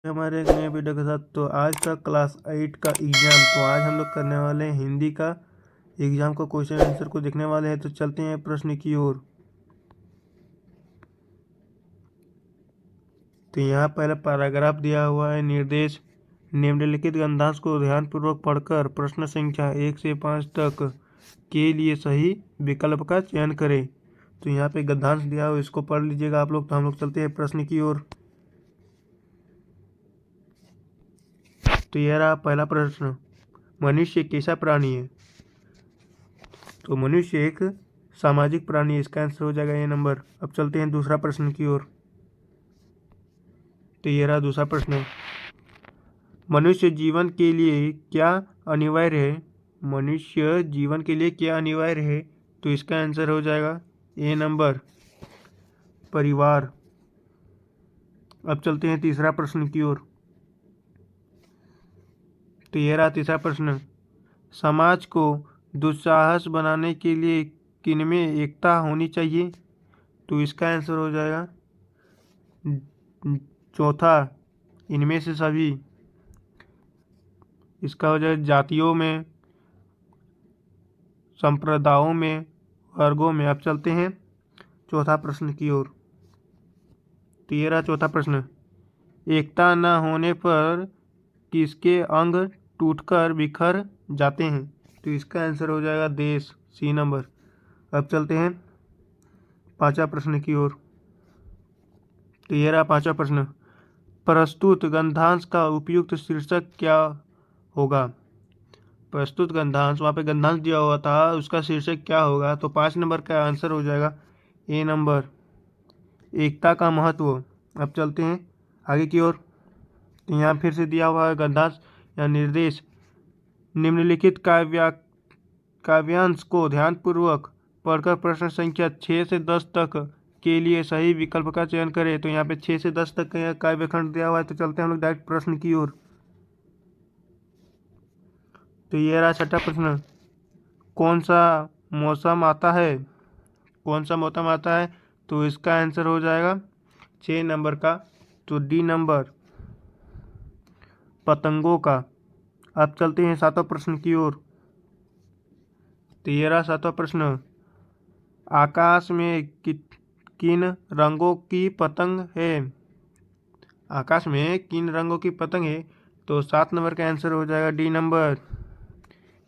हमारे एक नए वीडियो के साथ। तो आज का क्लास 8 का एग्ज़ाम, तो आज हम लोग करने वाले हैं हिंदी का एग्ज़ाम को क्वेश्चन आंसर को देखने वाले हैं। तो चलते हैं प्रश्न की ओर। तो यहाँ पहला पैराग्राफ दिया हुआ है। निर्देश: निम्नलिखित गद्यांश को ध्यानपूर्वक पढ़कर प्रश्न संख्या 1 से 5 तक के लिए सही विकल्प का चयन करें। तो यहाँ पे गद्यांश दिया हुआ, इसको पढ़ लीजिएगा आप लोग। तो हम लोग चलते हैं प्रश्न की ओर। तो यह रहा पहला प्रश्न: मनुष्य कैसा प्राणी है? तो मनुष्य एक सामाजिक प्राणी है, इसका आंसर हो जाएगा ए नंबर। अब चलते हैं दूसरा प्रश्न की ओर। तो ये रहा दूसरा प्रश्न: मनुष्य जीवन के लिए क्या अनिवार्य है? मनुष्य जीवन के लिए क्या अनिवार्य है? तो इसका आंसर हो जाएगा ए नंबर, परिवार। अब चलते हैं तीसरा प्रश्न की ओर। तो ये रहा तीसरा प्रश्न: समाज को दुस्साहस बनाने के लिए किनमें एकता होनी चाहिए? तो इसका आंसर हो जाएगा चौथा, इनमें से सभी। इसका हो जाएगा जातियों में, संप्रदायों में, वर्गों में। अब चलते हैं चौथा प्रश्न की ओर। तो ये रहा चौथा प्रश्न: एकता न होने पर किसके अंग टूटकर बिखर जाते हैं? तो इसका आंसर हो जाएगा देश, सी नंबर। अब चलते हैं पांचवा प्रश्न की ओर। तो ये रहा पांचवा प्रश्न: प्रस्तुत गद्यांश का उपयुक्त शीर्षक क्या होगा? प्रस्तुत गद्यांश, वहाँ पे गद्यांश दिया हुआ था, उसका शीर्षक क्या होगा? तो 5 नंबर का आंसर हो जाएगा ए नंबर, एकता का महत्व। अब चलते हैं आगे की ओर। तो यहाँ फिर से दिया हुआ है गद्यांश या निर्देश: निम्नलिखित काव्यांश को ध्यानपूर्वक पढ़कर प्रश्न संख्या 6 से 10 तक के लिए सही विकल्प का चयन करें। तो यहाँ पे 6 से 10 तक का काव्यखंड दिया हुआ है। तो चलते हैं हम लोग डायरेक्ट प्रश्न की ओर। तो ये रहा छठा प्रश्न: कौन सा मौसम आता है? कौन सा मौसम आता है? तो इसका आंसर हो जाएगा 6 नंबर का, तो डी नंबर, पतंगों का। अब चलते हैं सातवां प्रश्न की ओर। तो ये रहा सातवां प्रश्न: आकाश में किन रंगों की पतंग है? आकाश में किन रंगों की पतंग है? तो 7 नंबर का आंसर हो जाएगा डी नंबर,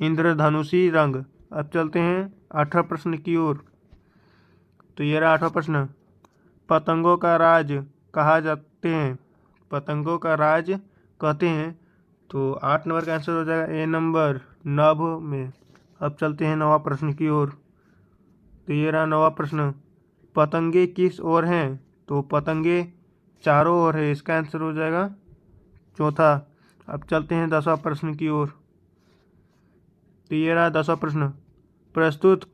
इंद्रधनुषी रंग। अब चलते हैं 8वां प्रश्न की ओर। तो ये रहा 8वां प्रश्न: पतंगों का राज कहा जाते हैं? पतंगों का राज कहते हैं। तो 8 नंबर का आंसर हो जाएगा ए नंबर, नभ में। अब चलते हैं 9वां प्रश्न की ओर। तो ये रहा 9वां प्रश्न: पतंगे किस ओर हैं? तो पतंगे चारों ओर है, इसका आंसर हो जाएगा चौथा। अब चलते हैं 10वां प्रश्न की ओर। तो ये रहा 10वां प्रश्न: प्रस्तुत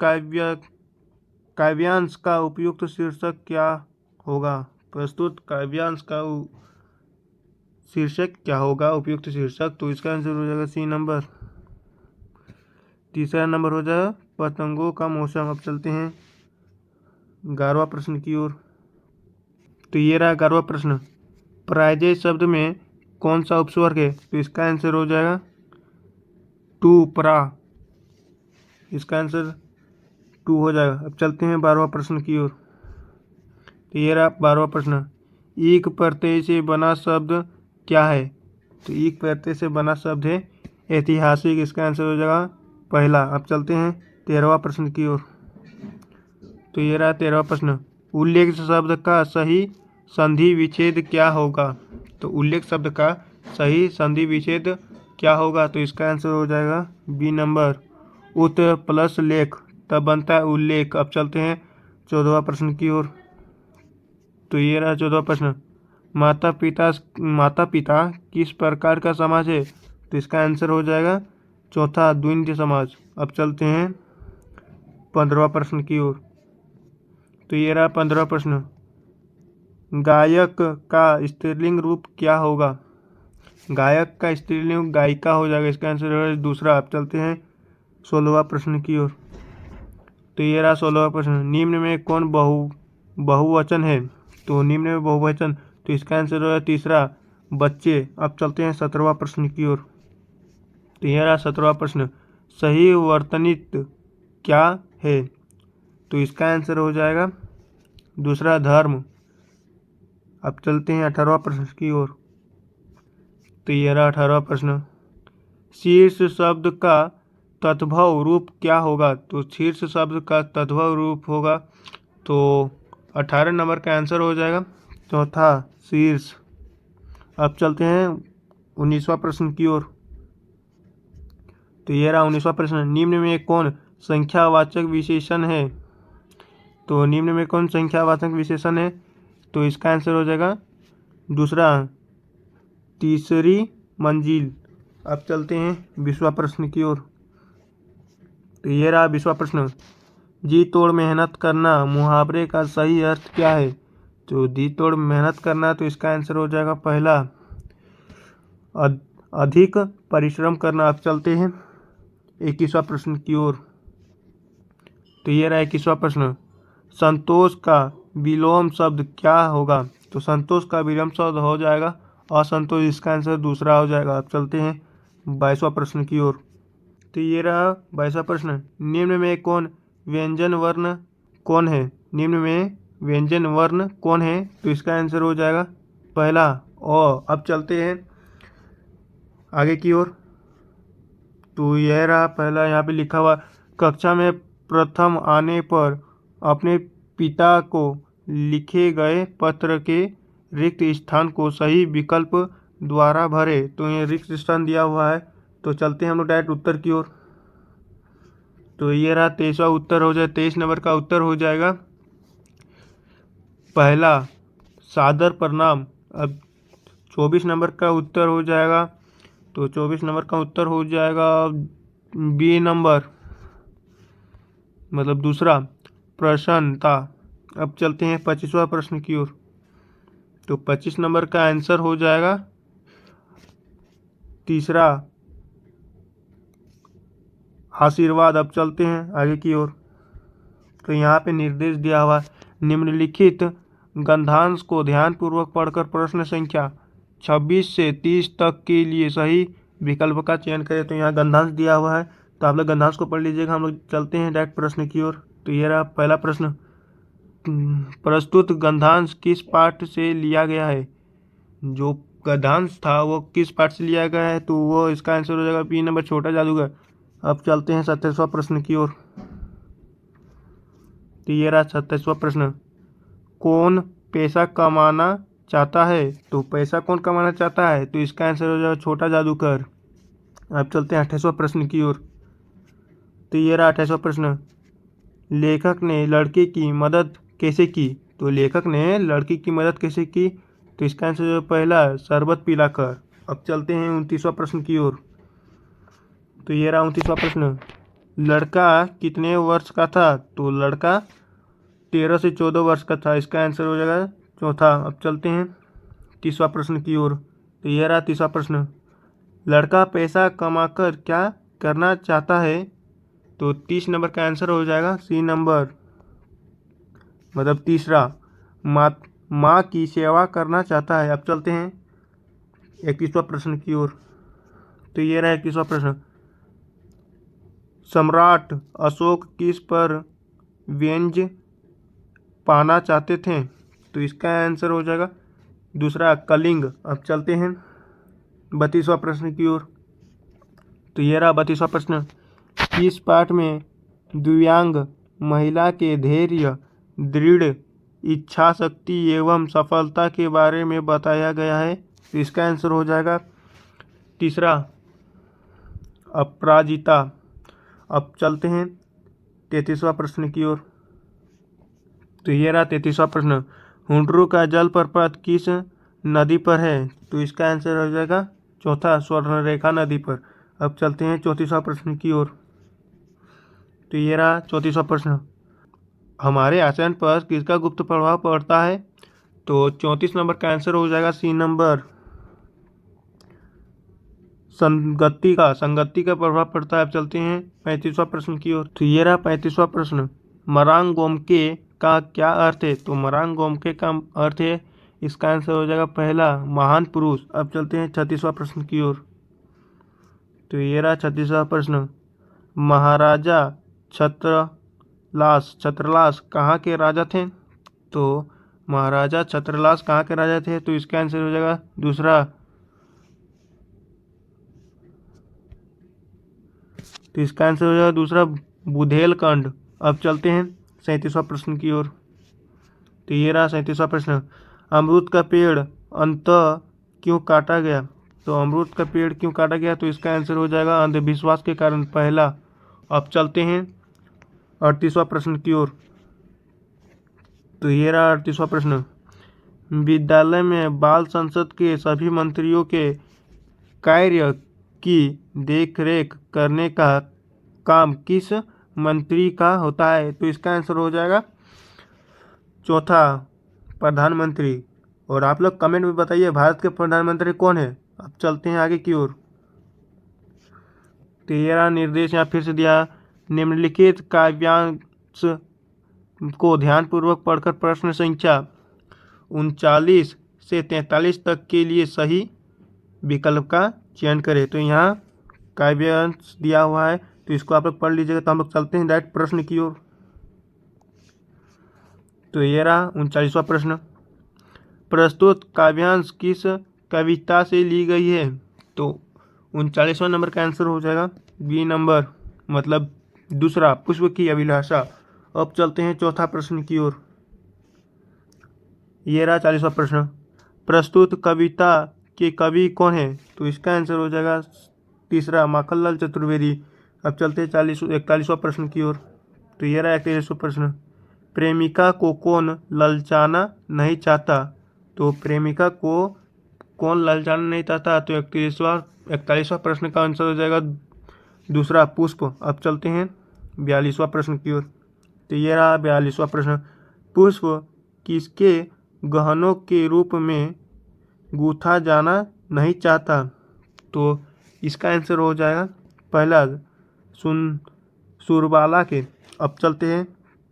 काव्यांश का उपयुक्त शीर्षक क्या होगा? प्रस्तुत काव्यांश का शीर्षक क्या होगा, उपयुक्त शीर्षक? तो इसका आंसर हो जाएगा सी नंबर, तीसरा नंबर हो जाएगा पतंगों का मौसम। अब चलते हैं 11वां प्रश्न की ओर। तो ये रहा 11वां प्रश्न: पराजय शब्द में कौन सा उपस्वर्ग है? तो इसका आंसर हो जाएगा टू, परा। इसका आंसर 2 हो जाएगा। अब चलते हैं 12वां प्रश्न की ओर। तो ये रहा 12वां प्रश्न: ईक प्रत्यय से बना शब्द क्या है? तो ईक प्रत्यय से बना शब्द है ऐतिहासिक, इसका आंसर हो जाएगा पहला। अब चलते हैं 13वां प्रश्न की ओर। तो ये रहा 13वां प्रश्न: उल्लेख शब्द का सही संधि विच्छेद क्या होगा? तो उल्लेख शब्द का सही संधि विच्छेद क्या होगा? तो इसका आंसर हो जाएगा बी नंबर, उत प्लस लेख, तब बनता है उल्लेख। अब चलते हैं 14वां प्रश्न की ओर। तो ये रहा 14वां प्रश्न: माता पिता किस प्रकार का समाज है? तो इसका आंसर हो जाएगा चौथा, द्वितीय समाज। अब चलते हैं 15वां प्रश्न की ओर। तो ये रहा 15वां प्रश्न: गायक का स्त्रीलिंग रूप क्या होगा? गायक का स्त्रीलिंग गायिका हो जाएगा, इसका आंसर है दूसरा। अब चलते हैं 16वां प्रश्न की ओर। तो ये रहा 16वां प्रश्न: निम्न में कौन बहुवचन है? तो निम्न में बहुवचन, तो इसका आंसर होगा तीसरा, बच्चे। अब चलते हैं 17वां प्रश्न की ओर। तो यह रहा 17वां प्रश्न, सही वर्तनित क्या है? तो इसका आंसर हो जाएगा दूसरा, धर्म। अब चलते हैं 18वां प्रश्न की ओर। तो यह रहा 18वां प्रश्न, शीर्ष शब्द का तद्भव रूप क्या होगा? तो शीर्ष शब्द का तद्भव रूप होगा, तो 18 नंबर का आंसर हो जाएगा चौथा, शीर्ष। अब चलते हैं 19वां प्रश्न की ओर। तो यह रहा 19वां प्रश्न, निम्न में कौन संख्यावाचक विशेषण है? तो निम्न में कौन संख्यावाचक विशेषण है? तो इसका आंसर हो जाएगा दूसरा, तीसरी मंजिल। अब चलते हैं 20वां प्रश्न की ओर। तो ये रहा 20वां प्रश्न, जी तोड़ मेहनत करना मुहावरे का सही अर्थ क्या है? तो जी तोड़ मेहनत करना, तो इसका आंसर हो जाएगा पहला, अधिक परिश्रम करना। अब चलते हैं 21वां प्रश्न की ओर। तो ये रहा 21वां प्रश्न, संतोष का विलोम शब्द क्या होगा? तो संतोष का विलोम शब्द हो जाएगा असंतोष। इसका आंसर दूसरा हो जाएगा। अब चलते हैं 22वां प्रश्न की ओर। तो ये रहा 22वां प्रश्न, निम्न में कौन व्यंजन वर्ण कौन है? निम्न में व्यंजन वर्ण कौन है? तो इसका आंसर हो जाएगा पहला ओ। अब चलते हैं आगे की ओर। तो यह रहा पहला, यहाँ पे लिखा हुआ, कक्षा में प्रथम आने पर अपने पिता को लिखे गए पत्र के रिक्त स्थान को सही विकल्प द्वारा भरे। तो ये रिक्त स्थान दिया हुआ है, तो चलते हैं हम लोग डायरेक्ट उत्तर की ओर। तो ये रहा 23वां उत्तर हो जाए, 23 नंबर का उत्तर हो जाएगा पहला, सादर प्रणाम। अब 24 नंबर का उत्तर हो जाएगा, तो 24 नंबर का उत्तर हो जाएगा बी नंबर, मतलब दूसरा, प्रसन्नता। अब चलते हैं 25वां प्रश्न की ओर। तो 25 नंबर का आंसर हो जाएगा तीसरा, आशीर्वाद। अब चलते हैं आगे की ओर। तो यहाँ पे निर्देश दिया हुआ, निम्नलिखित गंधांश को ध्यानपूर्वक पढ़कर प्रश्न संख्या 26 से 30 तक के लिए सही विकल्प का चयन करें। तो यहाँ गंधांश दिया हुआ है, तो आप लोग गंधांश को पढ़ लीजिएगा। हम लोग चलते हैं डायरेक्ट प्रश्न की ओर। तो ये रहा पहला प्रश्न, प्रस्तुत गंधांश किस पाठ से लिया गया है? जो गंधांश था वो किस पाठ से लिया गया है? तो वो इसका आंसर हो जाएगा बी नंबर, छोटा जादूगर। अब चलते हैं 27वां प्रश्न की ओर। तो ये रहा 27वां प्रश्न, कौन पैसा कमाना चाहता है? तो पैसा कौन कमाना चाहता है? तो इसका आंसर हो जाएगा छोटा जादूगर। अब चलते हैं 28वां प्रश्न की ओर। तो ये रहा 28वां प्रश्न, लेखक ने लड़के की मदद कैसे की? तो लेखक ने लड़की की मदद कैसे की? तो इसका आंसर पहला, शरबत पिलाकर। अब चलते हैं 29वां प्रश्न की ओर। तो ये रहा 29वां प्रश्न, लड़का कितने वर्ष का था? तो लड़का 13 से 14 वर्ष का था। इसका आंसर हो जाएगा चौथा। अब चलते हैं 30वां प्रश्न की ओर। तो यह रहा 30वां प्रश्न, लड़का पैसा कमाकर क्या करना चाहता है? तो 30 नंबर का आंसर हो जाएगा सी नंबर, मतलब तीसरा, माँ की सेवा करना चाहता है। अब चलते हैं 21वां प्रश्न की ओर। तो ये रहा 21वां प्रश्न, सम्राट अशोक किस पर व्यंज पाना चाहते थे? तो इसका आंसर हो जाएगा दूसरा, कलिंग। अब चलते हैं 32वां प्रश्न की ओर। तो ये रहा 32वां प्रश्न, किस पाठ में दिव्यांग महिला के धैर्य, दृढ़ इच्छा शक्ति एवं सफलता के बारे में बताया गया है? तो इसका आंसर हो जाएगा तीसरा, अपराजिता। अब चलते हैं 33वां प्रश्न की ओर। तो ये रहा 33वां प्रश्न, हुंडरू का जलप्रपात किस नदी पर है? तो इसका आंसर हो जाएगा चौथा, स्वर्णरेखा नदी पर। अब चलते हैं 34वां प्रश्न की ओर। तो ये रहा 34वां प्रश्न, हमारे आचरण पर किसका गुप्त प्रभाव पड़ता है? तो 34 नंबर का आंसर हो जाएगा सी नंबर, संगति का प्रभाव पड़ता है। अब चलते हैं 35वां प्रश्न की ओर। तो ये रहा 35वां प्रश्न, मरांग गोमके का क्या अर्थ है? तो मरांग गोमके का अर्थ है इसका आंसर हो जाएगा पहला महान पुरुष। अब चलते हैं 36वां प्रश्न की ओर। तो ये रहा 36वां प्रश्न। महाराजा छत्रलास कहाँ के राजा थे? तो महाराजा छत्रलास कहाँ के राजा थे? तो इसका आंसर हो जाएगा दूसरा। तो इसका आंसर हो जाएगा दूसरा बुंदेलखंड। अब चलते हैं 37वां प्रश्न की ओर। तो ये रहा 37वां प्रश्न। अमरूद का पेड़ अंततः क्यों काटा गया? तो अमरूद का पेड़ क्यों काटा गया? तो इसका आंसर हो जाएगा अंधविश्वास के कारण, पहला। अब चलते हैं 38वां प्रश्न की ओर। तो ये रहा 38वां प्रश्न। विद्यालय में बाल संसद के सभी मंत्रियों के कार्य की देखरेख करने का काम किस मंत्री का होता है? तो इसका आंसर हो जाएगा चौथा प्रधानमंत्री। और आप लोग कमेंट में बताइए भारत के प्रधानमंत्री कौन है। अब चलते हैं आगे की ओर। तेरा निर्देश यहाँ फिर से दिया। निम्नलिखित काव्यांश को ध्यानपूर्वक पढ़कर प्रश्न संख्या 39 से 43 तक के लिए सही विकल्प का चयन करें। तो यहाँ काव्यांश दिया हुआ है, तो इसको आप लोग पढ़ लीजिएगा। तो हम लोग चलते हैं डायरेक्ट प्रश्न की ओर। तो ये रहा 39वां प्रश्न। प्रस्तुत काव्यांश किस कविता से ली गई है? तो 39वां नंबर का आंसर हो जाएगा बी नंबर, मतलब दूसरा, पुष्प की अभिलाषा। अब चलते हैं चौथा प्रश्न की ओर। ये रहा 40वां प्रश्न। प्रस्तुत कविता के कवि कौन है? तो इसका आंसर हो जाएगा तीसरा, माखनलाल चतुर्वेदी। अब चलते हैं 41वां प्रश्न की ओर। तो ये रहा 41वां प्रश्न। प्रेमिका को कौन ललचाना नहीं चाहता? तो प्रेमिका को कौन ललचाना नहीं चाहता? तो 41वां प्रश्न का आंसर हो जाएगा दूसरा, पुष्प। अब चलते हैं 42वां प्रश्न की ओर। तो ये रहा 42वां प्रश्न। पुष्प किसके गहनों के रूप में गूथा जाना नहीं चाहता? तो इसका आंसर हो जाएगा पहला, सुरबाला के। अब चलते हैं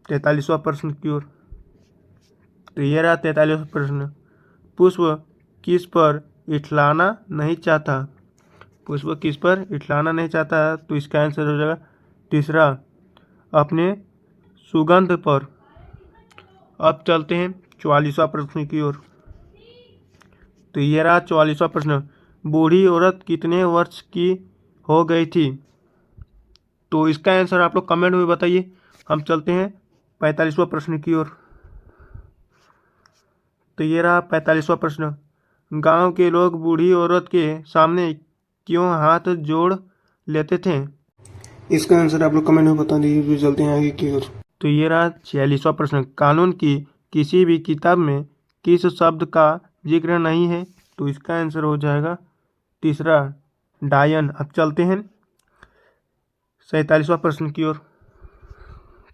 43वां प्रश्न की ओर। तो ये रहा 43वां प्रश्न। पुष्प किस पर इठलाना नहीं चाहता? पुष्प किस पर इठलाना नहीं चाहता? तो इसका आंसर हो जाएगा तीसरा, अपने सुगंध पर। अब चलते हैं 44वां प्रश्न की ओर। तो ये रहा 44वां प्रश्न। बूढ़ी औरत कितने वर्ष की हो गई थी? तो इसका आंसर आप लोग कमेंट में बताइए। हम चलते हैं 45वां प्रश्न की ओर। तो ये रहा 45वां प्रश्न। गांव के लोग बूढ़ी औरत के सामने क्यों हाथ जोड़ लेते थे? इसका आंसर आप लोग कमेंट में बता दीजिए। फिर चलते हैं आगे की ओर। तो ये रहा 46वां प्रश्न। कानून की किसी भी किताब में किस शब्द का जिक्र नहीं है? तो इसका आंसर हो जाएगा तीसरा, डायन। अब चलते हैं 47वां प्रश्न की ओर।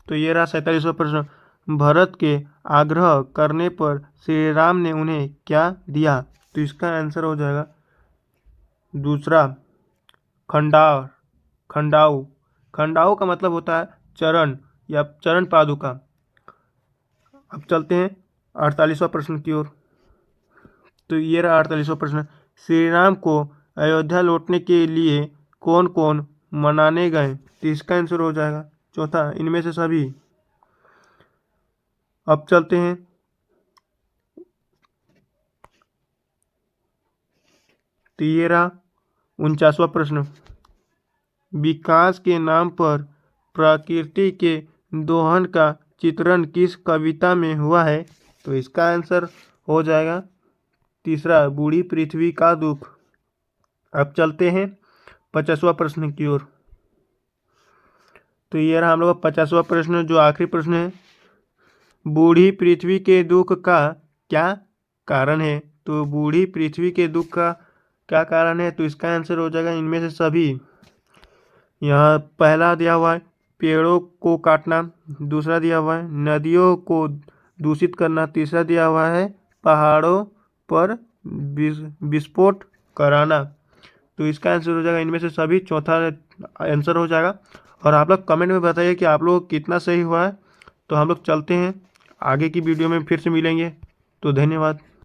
तो ये रहा 47वां प्रश्न। भरत के आग्रह करने पर श्री राम ने उन्हें क्या दिया? तो इसका आंसर हो जाएगा दूसरा, खंडाऊ। खंडाऊ का मतलब होता है चरण या चरण पादुका। अब चलते हैं 48वां प्रश्न की ओर। तो ये रहा 48वां प्रश्न। श्री राम को अयोध्या लौटने के लिए कौन कौन मनाने गए? तो इसका आंसर हो जाएगा चौथा, इनमें से सभी। अब चलते हैं तो ये रहा 49वां प्रश्न। विकास के नाम पर प्रकृति के दोहन का चित्रण किस कविता में हुआ है? तो इसका आंसर हो जाएगा तीसरा, बूढ़ी पृथ्वी का दुख। अब चलते हैं 50वां प्रश्न की ओर। तो ये रहा हम लोग का 50वां प्रश्न, जो आखिरी प्रश्न है। बूढ़ी पृथ्वी के दुख का क्या कारण है? तो बूढ़ी पृथ्वी के दुख का क्या कारण है? तो इसका आंसर हो जाएगा इनमें से सभी। यहाँ पहला दिया हुआ है पेड़ों को काटना, दूसरा दिया हुआ है नदियों को दूषित करना, तीसरा दिया हुआ है पहाड़ों पर विस्फोट कराना। तो इसका आंसर हो जाएगा इनमें से सभी, चौथा आंसर हो जाएगा। और आप लोग कमेंट में बताइए कि आप लोग कितना सही हुआ है। तो हम लोग चलते हैं आगे की वीडियो में, फिर से मिलेंगे। तो धन्यवाद।